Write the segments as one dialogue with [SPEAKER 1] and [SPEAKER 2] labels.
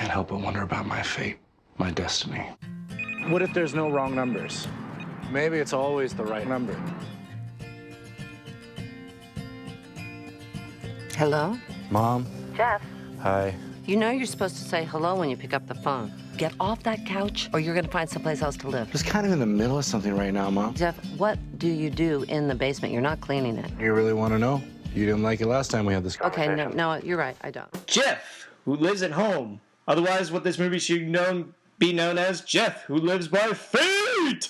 [SPEAKER 1] can't help but wonder about my fate, my destiny.
[SPEAKER 2] What if there's no wrong numbers? Maybe it's always the right number.
[SPEAKER 3] Hello?
[SPEAKER 1] Mom?
[SPEAKER 3] Jeff?
[SPEAKER 1] Hi.
[SPEAKER 3] You know you're supposed to say hello when you pick up the phone. Get off that couch or you're gonna find someplace else to live.
[SPEAKER 1] Just kind of in the middle of something right now, Mom.
[SPEAKER 3] Jeff, what do you do in the basement? You're not cleaning it.
[SPEAKER 1] You really want to know? You didn't like it last time we had this
[SPEAKER 3] Okay,
[SPEAKER 1] conversation.
[SPEAKER 3] no, you're right, I don't.
[SPEAKER 4] Jeff, who lives at home. Otherwise, what this movie should be known as Jeff, who lives by fate.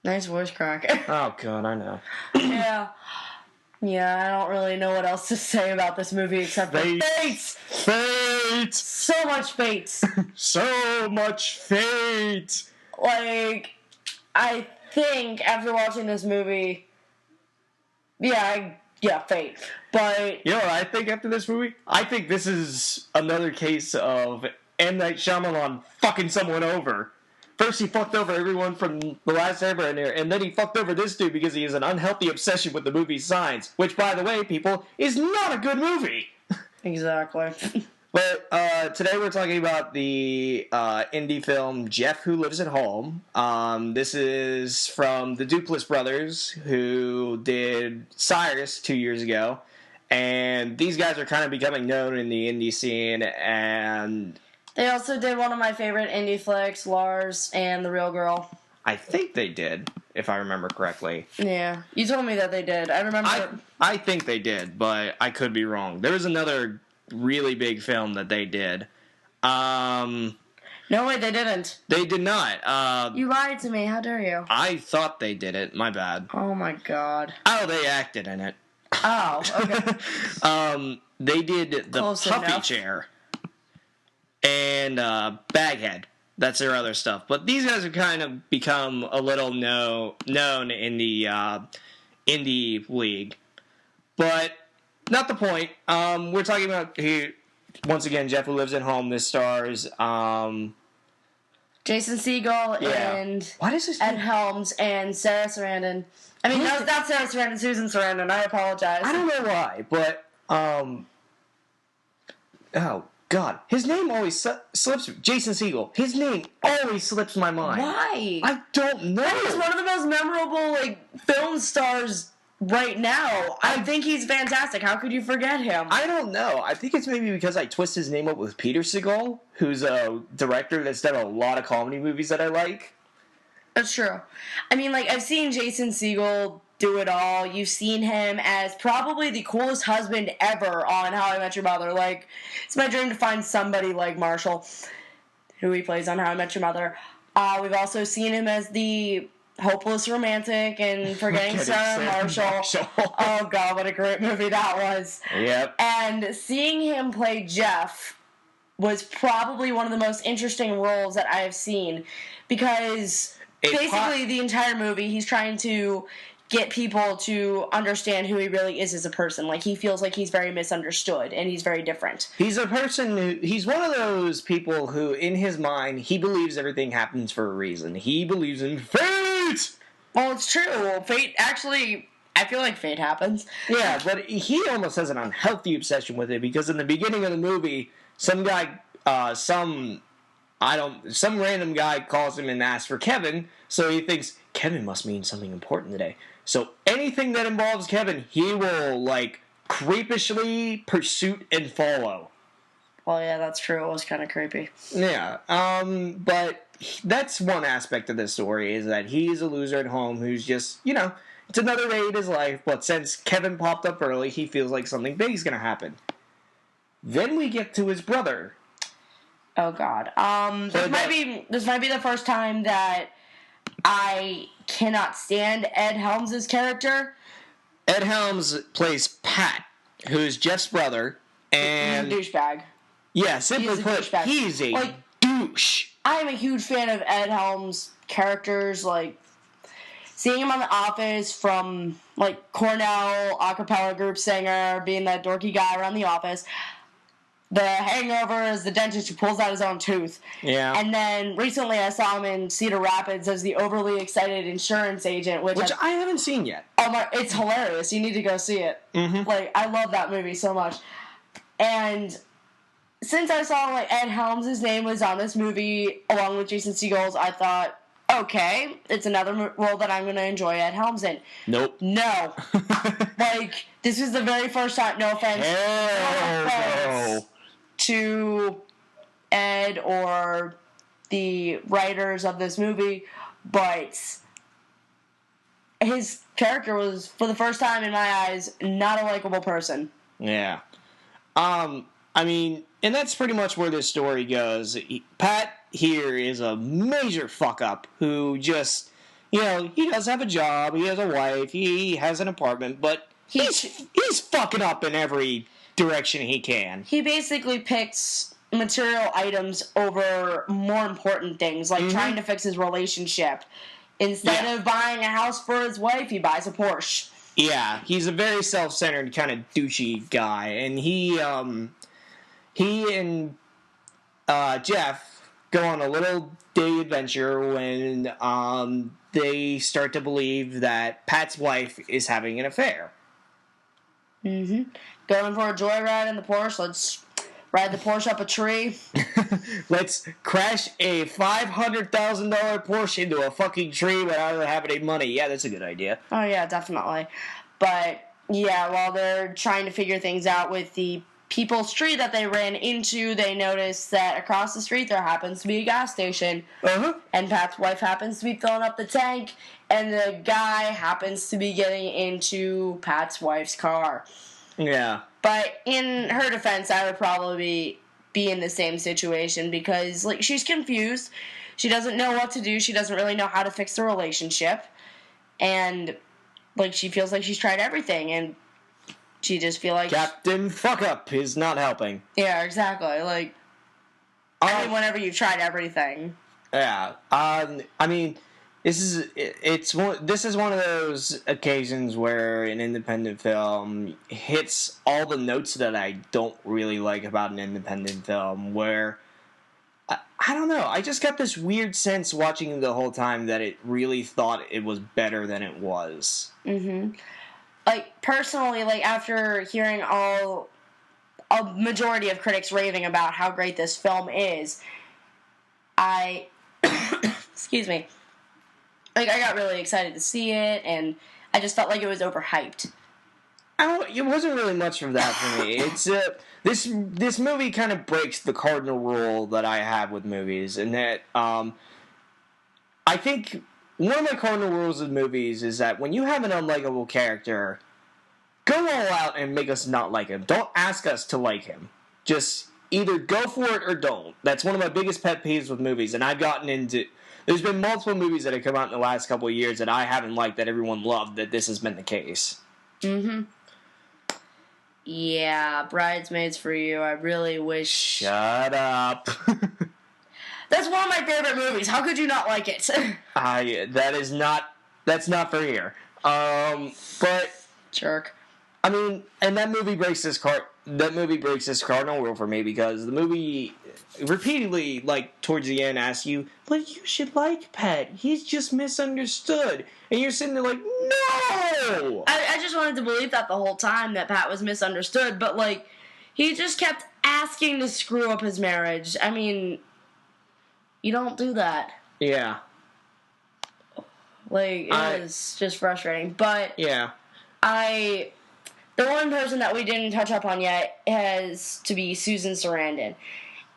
[SPEAKER 5] Nice voice crack.
[SPEAKER 4] Oh, God, I know.
[SPEAKER 5] Yeah, I don't really know what else to say about this movie except for fates!
[SPEAKER 4] Fate!
[SPEAKER 5] So much fates.
[SPEAKER 4] So much fate!
[SPEAKER 5] Like, I think after watching this movie, yeah, fate. But
[SPEAKER 4] You know what I think after this movie? I think this is another case of M. Night Shyamalan fucking someone over. First he fucked over everyone from The Last Airbender, and then he fucked over this dude because he has an unhealthy obsession with the movie Signs, which, by the way, people, is not a good movie.
[SPEAKER 5] exactly.
[SPEAKER 4] But today we're talking about the indie film Jeff, Who Lives at Home. This is from the Duplass brothers, who did Cyrus 2 years ago. And these guys are kind of becoming known in the indie scene, and
[SPEAKER 5] They also did one of my favorite indie flicks, Lars and The Real Girl.
[SPEAKER 4] I think they did, if I remember correctly.
[SPEAKER 5] Yeah, you told me that they did. I remember.
[SPEAKER 4] I think they did, but I could be wrong. There was another really big film that they did.
[SPEAKER 5] No, wait, they didn't.
[SPEAKER 4] They did not.
[SPEAKER 5] You lied to me. How dare you?
[SPEAKER 4] I thought they did it. My bad.
[SPEAKER 5] Oh my god.
[SPEAKER 4] Oh, they acted in it.
[SPEAKER 5] Oh, okay.
[SPEAKER 4] They did the
[SPEAKER 5] Close
[SPEAKER 4] Puffy
[SPEAKER 5] enough.
[SPEAKER 4] Chair and Baghead. That's their other stuff. But these guys have kind of become a little known in the indie league. But not the point. We're talking about here once again. Jeff, Who Lives at Home. This stars
[SPEAKER 5] Jason Segel and
[SPEAKER 4] what is his
[SPEAKER 5] Ed
[SPEAKER 4] name?
[SPEAKER 5] Helms and Sarah Sarandon. I mean, no, not Sarah Sarandon, Susan Sarandon. I apologize.
[SPEAKER 4] I don't know why, but oh God, his name always slips. Jason Segel. His name always slips my mind.
[SPEAKER 5] Why?
[SPEAKER 4] I don't know.
[SPEAKER 5] He's one of the most memorable film stars right now. I think he's fantastic. How could you forget him?
[SPEAKER 4] I don't know. I think it's maybe because I twist his name up with Peter Segal, who's a director that's done a lot of comedy movies that I like.
[SPEAKER 5] That's true. I mean, like, I've seen Jason Segel do it all. You've seen him as probably the coolest husband ever on How I Met Your Mother. Like, it's my dream to find somebody like Marshall, who he plays on How I Met Your Mother. We've also seen him as the hopeless romantic and Forgetting Sarah Marshall. Oh, God, what a great movie that was.
[SPEAKER 4] Yep.
[SPEAKER 5] And seeing him play Jeff was probably one of the most interesting roles that I have seen, because basically the entire movie he's trying to get people to understand who he really is as a person. Like, he feels like he's very misunderstood and he's very different.
[SPEAKER 4] He's a person he's one of those people who, in his mind, he believes everything happens for a reason. He believes in fate!
[SPEAKER 5] Well, it's true. Fate, actually, I feel like fate happens.
[SPEAKER 4] Yeah, but he almost has an unhealthy obsession with it, because in the beginning of the movie, some random guy calls him and asks for Kevin, so he thinks Kevin must mean something important today. So anything that involves Kevin, he will, like, creepishly pursue and follow.
[SPEAKER 5] Well, yeah, that's true. It was kind of creepy.
[SPEAKER 4] Yeah, but that's one aspect of this story, is that he's a loser at home who's just, it's another day in his life, but since Kevin popped up early, he feels like something big's gonna happen. Then we get to his brother.
[SPEAKER 5] Oh, God. This might be the first time that I cannot stand Ed Helms' character.
[SPEAKER 4] Ed Helms plays Pat, who's Jeff's brother, and
[SPEAKER 5] He's a douchebag.
[SPEAKER 4] yeah, simply put, he's a douche.
[SPEAKER 5] I'm a huge fan of Ed Helms' characters, like, seeing him on The Office, from, like, Cornell a cappella group singer, being that dorky guy around The Office. The Hangover is the dentist who pulls out his own tooth.
[SPEAKER 4] Yeah.
[SPEAKER 5] And then recently I saw him in Cedar Rapids as the overly excited insurance agent, which
[SPEAKER 4] I haven't seen yet.
[SPEAKER 5] Oh my! It's hilarious. You need to go see it.
[SPEAKER 4] Mm-hmm.
[SPEAKER 5] Like, I love that movie so much. And since I saw like Ed Helms' name was on this movie along with Jason Segel's, I thought, okay, it's another role that I'm going to enjoy Ed Helms in.
[SPEAKER 4] Nope.
[SPEAKER 5] No. Like, this was the very first time, no offense, to Ed or the writers of this movie, but his character was, for the first time in my eyes, not a likable person.
[SPEAKER 4] Yeah. I mean, and that's pretty much where this story goes. Pat here is a major fuck-up who just, he does have a job, he has a wife, he has an apartment, but he's fucking up in every direction he can.
[SPEAKER 5] He basically picks material items over more important things, like trying to fix his relationship. Instead of buying a house for his wife, he buys a Porsche.
[SPEAKER 4] Yeah, he's a very self-centered kind of douchey guy, and he and Jeff go on a little day adventure when they start to believe that Pat's wife is having an affair.
[SPEAKER 5] Mm-hmm. Going for a joyride in the Porsche. Let's ride the Porsche up a tree.
[SPEAKER 4] Let's crash a $500,000 Porsche into a fucking tree without having any money. Yeah, that's a good idea.
[SPEAKER 5] Oh, yeah, definitely. But, yeah, while they're trying to figure things out with the people's tree that they ran into, they notice that across the street there happens to be a gas station.
[SPEAKER 4] Uh-huh.
[SPEAKER 5] And Pat's wife happens to be filling up the tank, and the guy happens to be getting into Pat's wife's car.
[SPEAKER 4] Yeah.
[SPEAKER 5] But in her defense, I would probably be in the same situation because, like, she's confused. She doesn't know what to do. She doesn't really know how to fix the relationship. And, like, she feels like she's tried everything, and she just feels like...
[SPEAKER 4] Captain Fuck-Up is not helping.
[SPEAKER 5] Yeah, exactly. Like, I mean, whenever you've tried everything.
[SPEAKER 4] Yeah. I mean... This is one of those occasions where an independent film hits all the notes that I don't really like about an independent film, where I don't know, I just got this weird sense watching the whole time that it really thought it was better than it was.
[SPEAKER 5] Mm-hmm. Like, personally, like, after hearing a majority of critics raving about how great this film is, excuse me, like, I got really excited to see it, and I just felt like it was overhyped.
[SPEAKER 4] It wasn't really much of that for me. It's this movie kind of breaks the cardinal rule that I have with movies, and that I think one of my cardinal rules with movies is that when you have an unlikable character, go all out and make us not like him. Don't ask us to like him. Just either go for it or don't. That's one of my biggest pet peeves with movies, and I've gotten into... There's been multiple movies that have come out in the last couple of years that I haven't liked that everyone loved, that this has been the case.
[SPEAKER 5] Mm-hmm. Yeah, Bridesmaids for You. I really wish...
[SPEAKER 4] Shut up.
[SPEAKER 5] That's one of my favorite movies. How could you not like it?
[SPEAKER 4] That's not for here. But...
[SPEAKER 5] Jerk.
[SPEAKER 4] I mean, and that movie breaks this cardinal rule for me, because the movie repeatedly, like, towards the end asks you, but you should like Pat. He's just misunderstood. And you're sitting there like, no!
[SPEAKER 5] I just wanted to believe that the whole time, that Pat was misunderstood, but, like, he just kept asking to screw up his marriage. I mean, you don't do that.
[SPEAKER 4] Yeah.
[SPEAKER 5] Like, it was just frustrating. But...
[SPEAKER 4] Yeah.
[SPEAKER 5] The one person that we didn't touch up on yet has to be Susan Sarandon.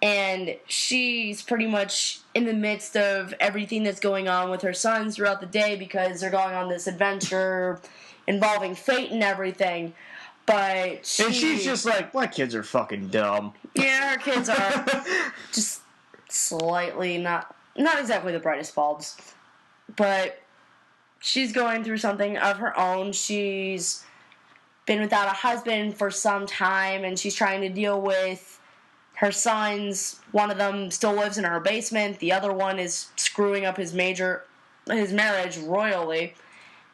[SPEAKER 5] And she's pretty much in the midst of everything that's going on with her sons throughout the day, because they're going on this adventure involving fate and everything. But
[SPEAKER 4] she's just like, my kids are fucking dumb.
[SPEAKER 5] Yeah, her kids are just slightly not exactly the brightest bulbs. But she's going through something of her own. She's been without a husband for some time, and she's trying to deal with her sons. One of them still lives in her basement. The other one is screwing up his marriage royally,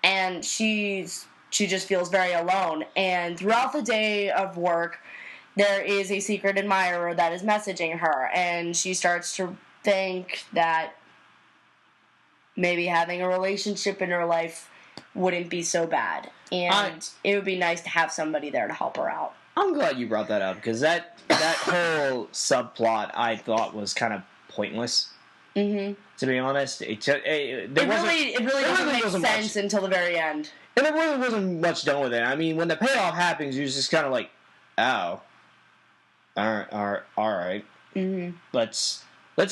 [SPEAKER 5] and she just feels very alone. And throughout the day of work, there is a secret admirer that is messaging her, and she starts to think that maybe having a relationship in her life wouldn't be so bad. And it would be nice to have somebody there to help her out.
[SPEAKER 4] I'm glad you brought that up, because that whole subplot I thought was kind of pointless. Mm-hmm. To be honest, it really
[SPEAKER 5] doesn't make sense until the very end.
[SPEAKER 4] And there really wasn't much done with it. I mean, when the payoff happens, you're just kind of like, oh, all right. Mm-hmm. Let's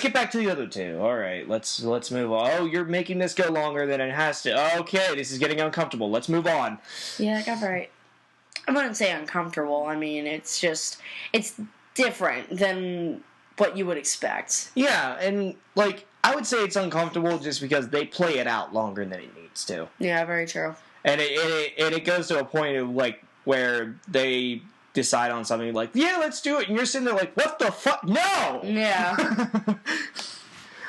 [SPEAKER 4] get back to the other two. All right, let's move on. Oh, you're making this go longer than it has to. Okay, this is getting uncomfortable. Let's move on.
[SPEAKER 5] Yeah, I got right. I wouldn't say uncomfortable. I mean, it's different than what you would expect.
[SPEAKER 4] Yeah, and like I would say it's uncomfortable just because they play it out longer than it needs to.
[SPEAKER 5] Yeah, very true.
[SPEAKER 4] And it goes to a point of like where they decide on something like, yeah, let's do it, and you're sitting there like, what the fuck? No.
[SPEAKER 5] Yeah.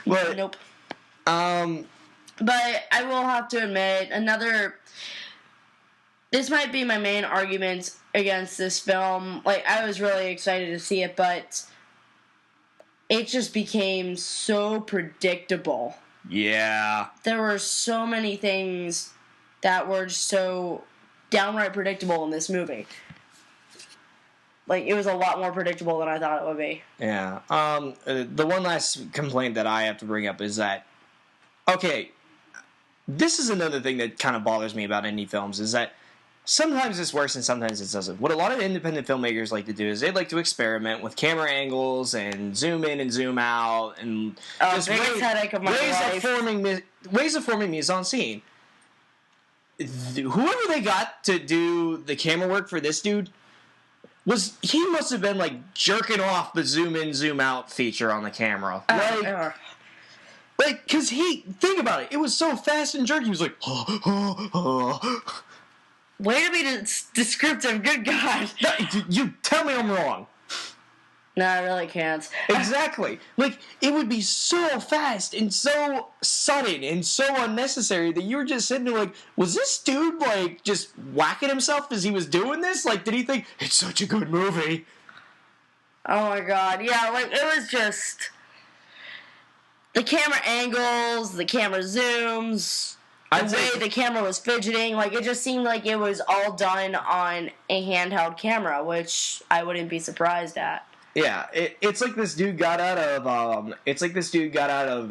[SPEAKER 4] But,
[SPEAKER 5] nope. But I will have to admit, this might be my main argument against this film. Like, I was really excited to see it, but it just became so predictable.
[SPEAKER 4] Yeah.
[SPEAKER 5] There were so many things that were just so downright predictable in this movie. Like, it was a lot more predictable than I thought it would be.
[SPEAKER 4] Yeah. The one last complaint that I have to bring up is that, okay, this is another thing that kind of bothers me about indie films, is that sometimes this works and sometimes it doesn't. What a lot of independent filmmakers like to do is they like to experiment with camera angles and zoom in and zoom out and just ways of forming mise-en-scene. Whoever they got to do the camera work for this dude he must have been like jerking off the zoom in, zoom out feature on the camera. Because think about it, it was so fast and jerky. He was like,
[SPEAKER 5] way to be descriptive, good God.
[SPEAKER 4] You tell me I'm wrong.
[SPEAKER 5] No, I really can't.
[SPEAKER 4] Exactly. Like, it would be so fast and so sudden and so unnecessary that you were just sitting there like, was this dude, like, just whacking himself as he was doing this? Like, did he think, it's such a good movie?
[SPEAKER 5] Oh my God. Yeah, like, it was just the camera angles, the camera zooms, the way the camera was fidgeting. Like, it just seemed like it was all done on a handheld camera, which I wouldn't be surprised at.
[SPEAKER 4] Yeah, it's like this dude got out of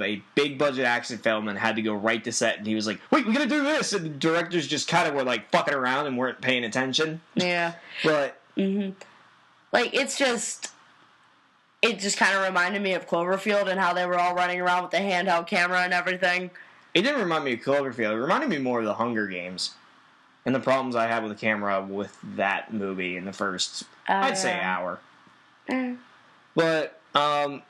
[SPEAKER 4] a big budget action film and had to go right to set, and he was like, "Wait, we gotta do this," and the directors just kind of were like fucking around and weren't paying attention.
[SPEAKER 5] Yeah,
[SPEAKER 4] but
[SPEAKER 5] like it just kind of reminded me of Cloverfield and how they were all running around with the handheld camera and everything.
[SPEAKER 4] It didn't remind me of Cloverfield. It reminded me more of the Hunger Games and the problems I had with the camera with that movie in the first, I'd say, hour. But I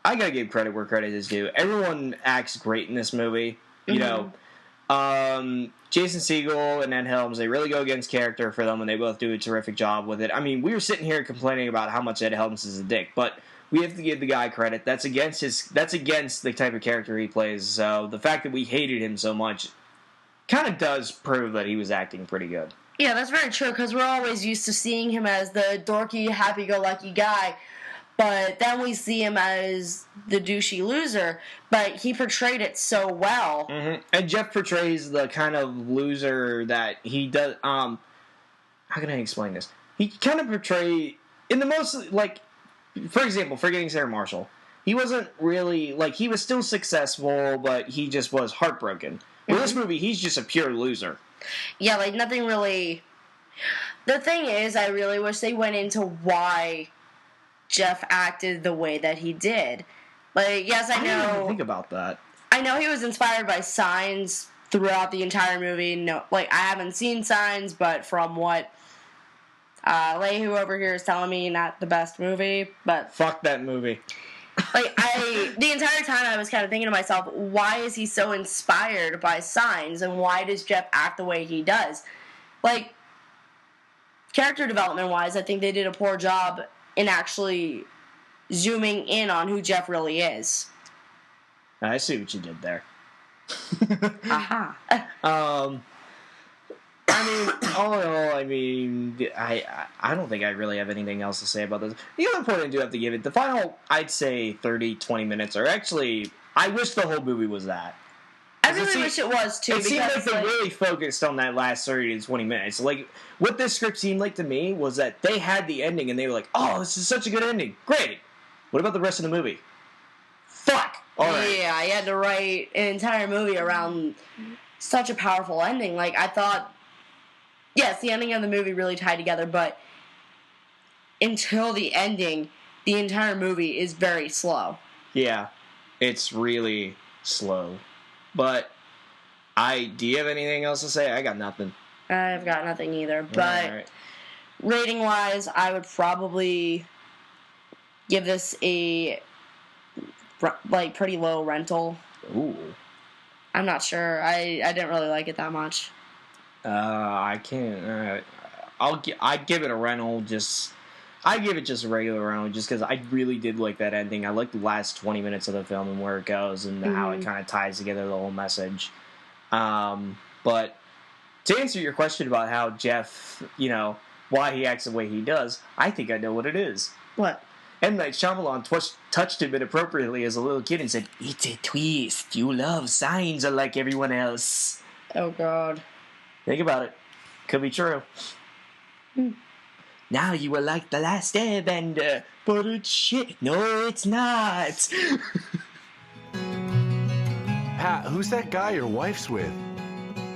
[SPEAKER 4] gotta give credit where credit is due. Everyone acts great in this movie. You know, Jason Segel and Ed Helms, they really go against character for them, and they both do a terrific job with it. I mean, we were sitting here complaining about how much Ed Helms is a dick, but we have to give the guy credit. That's against the type of character he plays. So the fact that we hated him so much kind of does prove that he was acting pretty good.
[SPEAKER 5] Yeah, that's very true, because we're always used to seeing him as the dorky, happy-go-lucky guy, but then we see him as the douchey loser, but he portrayed it so well.
[SPEAKER 4] Mm-hmm. And Jeff portrays the kind of loser that he does, how can I explain this? He kind of portray, in the most, like, for example, Forgetting Sarah Marshall, he wasn't really, like, he was still successful, but he just was heartbroken. In this movie, he's just a pure loser.
[SPEAKER 5] Yeah, like, nothing really... The thing is, I really wish they went into why Jeff acted the way that he did. Like, yes, I know...
[SPEAKER 4] I didn't even think about that.
[SPEAKER 5] I know he was inspired by Signs throughout the entire movie. No, like, I haven't seen Signs, but from what Lehew over here is telling me, not the best movie, but...
[SPEAKER 4] Fuck that movie.
[SPEAKER 5] Like, the entire time I was kind of thinking to myself, why is he so inspired by Signs, and why does Jeff act the way he does? Like, character development-wise, I think they did a poor job in actually zooming in on who Jeff really is.
[SPEAKER 4] I see what you did there.
[SPEAKER 5] Aha.
[SPEAKER 4] I mean, all in all, I mean, I don't think I really have anything else to say about this. The other point I do have to give it, the final, I'd say 30, 20 minutes, or actually, I wish the whole movie was that.
[SPEAKER 5] I really wish it was too.
[SPEAKER 4] It seemed like
[SPEAKER 5] because,
[SPEAKER 4] they really focused on that last 30 to 20 minutes. Like, what this script seemed like to me was that they had the ending and they were like, oh, this is such a good ending. Great. What about the rest of the movie? Fuck. All right.
[SPEAKER 5] Yeah, I had to write an entire movie around such a powerful ending. Like, I thought, yes, the ending of the movie really tied together, but until the ending, the entire movie is very slow.
[SPEAKER 4] Yeah, it's really slow. But do you have anything else to say? I got nothing.
[SPEAKER 5] I've got nothing either. But rating-wise, I would probably give this a pretty low rental.
[SPEAKER 4] Ooh.
[SPEAKER 5] I'm not sure. I didn't really like it that much.
[SPEAKER 4] I can't. I'd give it a rental. I give it just a regular rental just because I really did like that ending. I like the last 20 minutes of the film and where it goes and how it kind of ties together the whole message. But to answer your question about how Jeff, why he acts the way he does, I think I know what it is.
[SPEAKER 5] What?
[SPEAKER 4] M. Night Shyamalan touched him inappropriately as a little kid and said, "It's a twist. You love signs unlike everyone else."
[SPEAKER 5] Oh, God.
[SPEAKER 4] Think about it. Could be true. Now you are like the last airbender, but it's shit. No, it's not.
[SPEAKER 1] Pat, who's that guy your wife's with?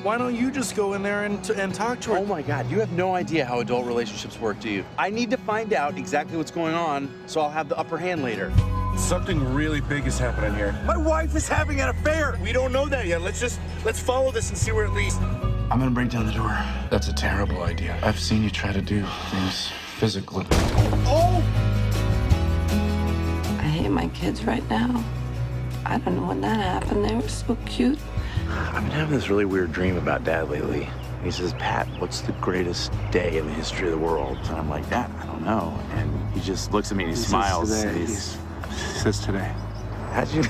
[SPEAKER 1] Why don't you just go in there and talk to her?
[SPEAKER 6] Oh my God, you have no idea how adult relationships work, do you? I need to find out exactly what's going on, so I'll have the upper hand later.
[SPEAKER 1] Something really big is happening here. My wife is having an affair. We don't know that yet. Let's follow this and see where it leads. I'm gonna break down the door. That's a terrible idea. I've seen you try to do things physically. Oh!
[SPEAKER 7] I hate my kids right now. I don't know when that happened. They were so cute.
[SPEAKER 6] I've been having this really weird dream about Dad lately. He says, "Pat, what's the greatest day in the history of the world?" And I'm like, "Dad, I don't know." And he just looks at me and he smiles.
[SPEAKER 1] He says today.
[SPEAKER 6] How'd you?